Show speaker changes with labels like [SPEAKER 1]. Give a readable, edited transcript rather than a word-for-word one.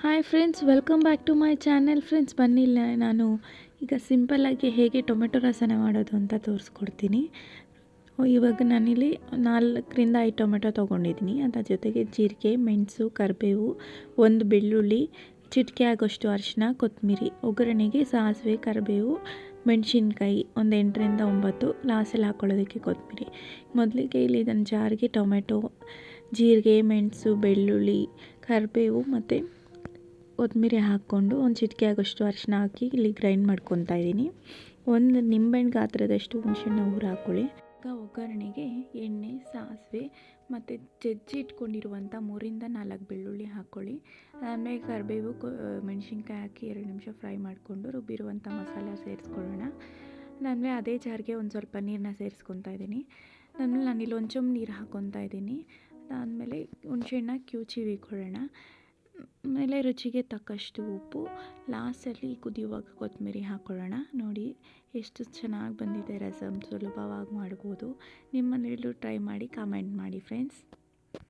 [SPEAKER 1] Hi friends, welcome back to my channel. Friends, ಬನ್ನಿಲ್ಲ ನಾನು ಈಗ ಸಿಂಪಲ್ಲಾಗಿ ಹೇಗೆ ಟೊಮೆಟೊ ರಸನ ಮಾಡೋದು ಅಂತ ತೋರಿಸ್ಕೊಡ್ತೀನಿ. ಇವಾಗ ನಾನಿಲ್ಲಿ 4-5 ಟೊಮೆಟೊ ತೊಗೊಂಡಿದ್ದೀನಿ. ಅದರ ಜೊತೆಗೆ ಜೀರಿಗೆ, ಮೆಣಸು, ಕರಿಬೇವು, ಒಂದು ಬೆಳ್ಳುಳ್ಳಿ, ಚಿಟಿಕೆ ಆಗೋಷ್ಟು ಅರಿಶಿನ, ಕೊತ್ತಂಬರಿ, ಒಗ್ಗರಣೆಗೆ ಸಾಸಿವೆ, ಕರಿಬೇವು, ಮೆಣಸಿನ್ಕಾಯಿ ಒಂದು 8-9, ಲಾಸ್ಟಲ್ಲಿ ಹಾಕ್ಕೊಳ್ಳೋದಕ್ಕೆ ಕೊತ್ತಂಬರಿ. ಮೊದಲಿಗೆ ಇಲ್ಲಿ ಇದನ್ನು ಜಾರಿಗೆ ಟೊಮೆಟೊ, ಜೀರಿಗೆ, ಮೆಣಸು, ಬೆಳ್ಳುಳ್ಳಿ, ಕರಿಬೇವು ಮತ್ತು ಕೊತ್ತಂಬರಿ ಹಾಕ್ಕೊಂಡು ಒಂದು ಚಿಟಿಕೆ ಆಗೋಷ್ಟು ಅರಿಶಿನ ಹಾಕಿ ಇಲ್ಲಿ ಗ್ರೈಂಡ್ ಮಾಡ್ಕೊತಾ ಇದ್ದೀನಿ. ಒಂದು ನಿಂಬೆಹಣ್ಣು ಗಾತ್ರದಷ್ಟು ಹುಣಸೆಹಣ್ಣು ಊರು ಹಾಕ್ಕೊಳ್ಳಿ. ಈಗ ಒಗ್ಗರಣೆಗೆ ಎಣ್ಣೆ, ಸಾಸಿವೆ ಮತ್ತು ಜಜ್ಜಿ ಇಟ್ಕೊಂಡಿರುವಂಥ 3-4 ಬೆಳ್ಳುಳ್ಳಿ ಹಾಕ್ಕೊಳ್ಳಿ. ಆಮೇಲೆ ಕರಿಬೇವು, ಮೆಣಸಿನ್ಕಾಯಿ ಹಾಕಿ 2 ನಿಮಿಷ ಫ್ರೈ ಮಾಡಿಕೊಂಡು ರುಬ್ಬಿರುವಂಥ ಮಸಾಲ ಸೇರಿಸ್ಕೊಳ್ಳೋಣ. ಆಮೇಲೆ ಅದೇ ಜಾರಿಗೆ ಒಂದು ಸ್ವಲ್ಪ ನೀರನ್ನ ಸೇರಿಸ್ಕೊತಾ ಇದ್ದೀನಿ. ಆಮೇಲೆ ನಾನಿಲ್ಲಿ ಒಂದು ಚಮಚ ನೀರು ಹಾಕ್ಕೊತಾ ಇದ್ದೀನಿ. ಅದಾದಮೇಲೆ ಹುಣಸೆಹಣ್ಣ ಕಿವುಚಿ ಇಟ್ಕೊಳ್ಳೋಣ. ಆಮೇಲೆ ರುಚಿಗೆ ತಕ್ಕಷ್ಟು ಉಪ್ಪು, ಲಾಸ್ಟಲ್ಲಿ ಕುದಿಯುವಾಗ ಕೊತ್ತಂಬರಿ ಹಾಕ್ಕೊಳ್ಳೋಣ. ನೋಡಿ ಎಷ್ಟು ಚೆನ್ನಾಗಿ ಬಂದಿದೆ ರಸಮ್. ಸುಲಭವಾಗಿ ಮಾಡ್ಬೋದು. ನಿಮ್ಮ ಮನೆಯಲ್ಲೂ ಟ್ರೈ ಮಾಡಿ, ಕಾಮೆಂಟ್ ಮಾಡಿ ಫ್ರೆಂಡ್ಸ್.